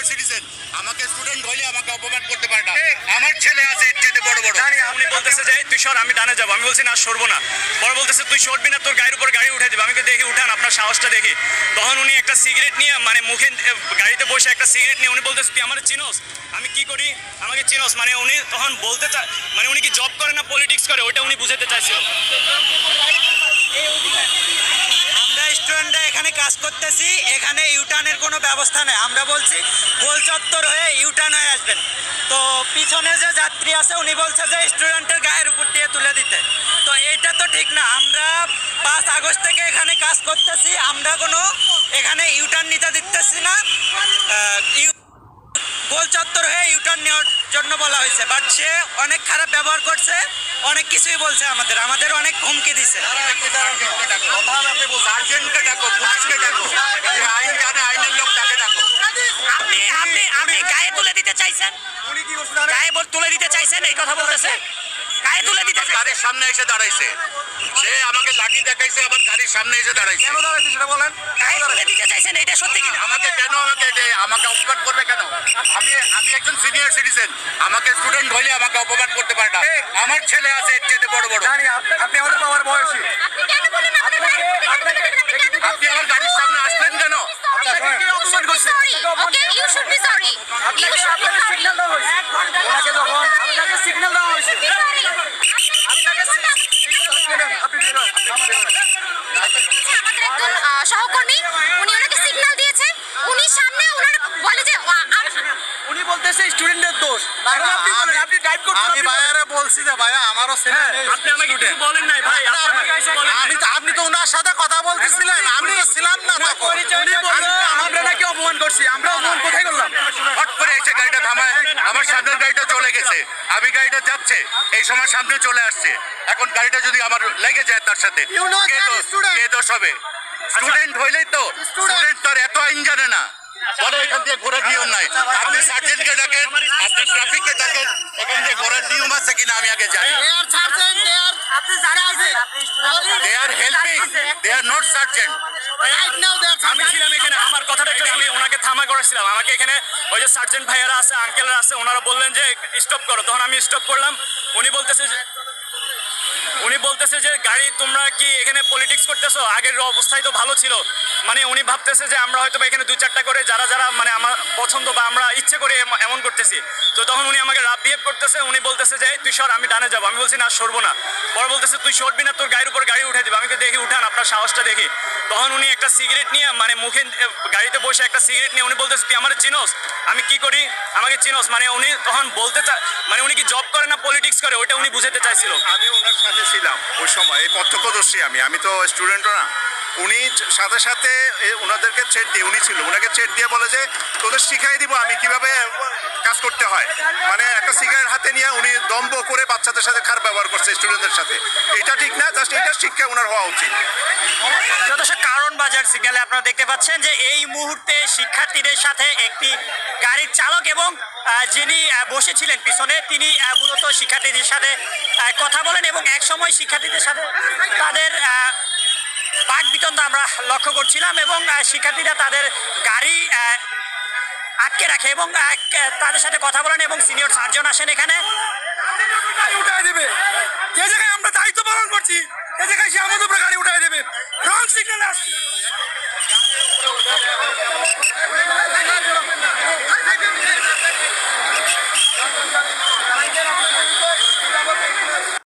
Senior citizen, আমাকে student হইলে আমাকে অপমান করতে পারে না। আমার ছেলে আছে এর চেয়ে বড় বড়। উনি বলতেছে যে তুই সর, আমি ডানে যাবো। আমি বলছি না, সরবো না। পরে বলতেছে তুই সরবি না, তোর গাড়ির উপর গাড়ি উঠে দিবে। আমি দেখি উঠান, আপনার সাহসটা দেখি। তখন উনি একটা সিগারেট নিয়ে মানে মুখে গাড়িতে বসে একটা সিগারেট নিয়ে উনি বলতেছে তুই আমার চিনোস, আমি কি করি, আমাকে চিনোস। মানে উনি তখন বলতে চায় মানে উনি কি জব করে না পলিটিক্স করে, ওইটা উনি বুঝাতে চাইছিল। আমরা স্টুডেন্টরা এখানে কাজ করতেছি, এখানে ইউটার্নের কোনো ব্যবস্থা নেই। আমরা বলছি গোল চত্বর হয়ে ইউটার্ন হয়ে আসবেন। তো পিছনে যে যাত্রী আছে উনি বলছে যে স্টুডেন্টের গায়ের উপর দিয়ে তুলে দিতে। তো এইটা তো ঠিক না। আমরা 5 আগস্ট থেকে এখানে কাজ করতেছি, আমরা কোনো এখানে ইউটার্ন নিতে দিতেছি না। গোল চত্বর হয়ে ইউটার্ন নেওয়ার জন্য বলা হয়েছে, বাট সে অনেক খারাপ ব্যবহার করছে, অনেক কিছুই বলছে, আমাদের অনেক হুমকি দিছে। সার্জেন্টকে ডাকো, পুলিশকে ডাকো, যে আইন জানে আইনের লোক তাকে ডাকো। আপনি গায়ে তুলে দিতে চাইছেন, গায়ে তুলে দিতে চাইছেন, এই কথা বলতেছে। গায়ে তুলে দিতে চাইছেন, গাড়ির সামনে এসে দাঁড়াইছে, সে আমাকে লাঠি দেখাইছে, আবার গাড়ির সামনে এসে দাঁড়াইছে। সেটা বলেন। গায়ে তুলে দিতে চাইছেন, এটা সত্যি কিনা? আমাকে কেন আমাকে অপমান করবে কেন? আমি একজন সিনিয়র সিটিজেন, আমাকে স্টুডেন্ট হইলে আমাকে অপমান করতে পারে না। আমার ছেলে আছে এর চেয়ে বড় বড়। আপনি আমাদের বাবার বয়সী, আপনি আমার গাড়ির সামনে আসলেন কেন? অপমান করছে। সিগন্যাল দেওয়া হয়েছে, ওনাকে যখন আপনাকে সিগন্যাল দেওয়া হয়েছে, আমাদের একজন সহকর্মী, উনি ওনাকে সিগন্যাল দিয়েছে, উনি সামনে ওনার বলে যে উনি বলতেছে স্টুডেন্টের দোষ। আপনি ড্রাইভ করতে, আমি ভাইয়ারে বলছি যে ভাইয়া আমারও ছেলে নেই। আপনি আমাকে কিছু বলেন নাই ভাই, আপনি তো ওনার সাথে কথা বলতেছিলেন, আমি তো ছিলাম না তখন। আমরা নাকি অপমান করছি? আমরা অপমান কোথায় করলাম? হট করে এসে গাড়িটা থামায়, আমার সামনের গাড়িটা চলে গেছে, আমি গাড়িটা যাচ্ছে, এই সময় সামনে চলে আসছে। এখন গাড়িটা যদি আমার লেগে যায় তার সাথে, কে দোষ হবে? স্টুডেন্ট হইলেই তো, স্টুডেন্ট তো আর এত আইন জানে না। বলে এখান দিয়ে ঘোরার নিয়ম নাই। আপনি সার্জেন্টকে ডাকেন, আপনি ট্রাফিককে ডাকেন, এখান দিয়ে ঘোরার নিয়ম আছে কিনা আমি আগে জানি। They are helping, they are not sergeant. আমি ছিলাম এখানে, আমার কথাটা একটু, আমি ওনাকে থামা করেছিলাম। আমাকে এখানে ওই যে সার্জেন্ট ভাইয়ারা আছে, আঙ্কেলরা আছে, ওনারা বললেন যে স্টপ করো, তখন আমি স্টপ করলাম। উনি বলতেছে যে গাড়ি তোমরা কি এখানে পলিটিক্স করতেছো, আগের অবস্থায় তো ভালো ছিল। মানে উনি ভাবতেছে যে আমরা হয়তো এখানে 2-4টা করে যারা মানে আমার পছন্দ বা আমরা ইচ্ছে করে এমন করতেছি। তো তখন উনি আমাকে রাফ বিহেভ করতেছে, উনি বলতেছে যে তুই সর, আমি ডানে যাবো। আমি বলছি না, সরবো না। পরে বলতেছে তুই সরবি না, তোর গাড়ির উপর গাড়ি উঠে দিবে। আমি দেখি উঠান, আপনার সাহসটা দেখি। তখন উনি একটা সিগারেট নিয়ে মানে মুখে গাড়িতে বসে একটা সিগারেট নিয়ে উনি বলতেছে তুই আমার চিনোস, আমি কি করি, আমাকে চিনোস। মানে উনি তখন বলতে চায় মানে উনি কি জব করে না পলিটিক্স করে, ওইটা উনি বুঝাতে চাইছিল। আমি ওনার সাথে ছিলাম ওই সময়, এই প্রত্যক্ষদর্শী আমি তো স্টুডেন্টও না। উনি সাথে সাথে ওনাদেরকে চেট দিয়ে, উনি ছিল, ওনাকে চেট দিয়ে বলে যে তোদের শিখাই দিব আমি কিভাবে কাজ করতে হয়। মানে একটা সিগারেট হাতে নিয়ে উনি দম্ভ করে বাচ্চাদের সাথে খারাপ ব্যবহার করছে স্টুডেন্টদের সাথে। এটা ঠিক না, জাস্ট এটা শিক্ষা ওনার হওয়া উচিত। যথেষ্ট কারণ বাজার সিগন্যালে আপনারা দেখতে পাচ্ছেন যে এই মুহূর্তে শিক্ষার্থীদের সাথে একটি গাড়ির চালক এবং যিনি বসেছিলেন পিছনে, তিনি মূলত শিক্ষার্থীদের সাথে কথা বলেন এবং এক সময় শিক্ষার্থীদের সাথে তাদের বাক বিতণ্ডা আমরা লক্ষ্য করছিলাম এবং শিক্ষার্থীরা তাদের গাড়ি আটকে রাখে এবং তাদের সাথে কথা বলেন এবং সিনিয়র সার্জন আসেন এখানে। গাড়ি উঠায় দেবে, যে জায়গায় আমরা দায়িত্ব পালন করছি সে জায়গায় সে আমাদের উপরে গাড়ি উঠায় দেবে। রং সিগন্যাল আসছে।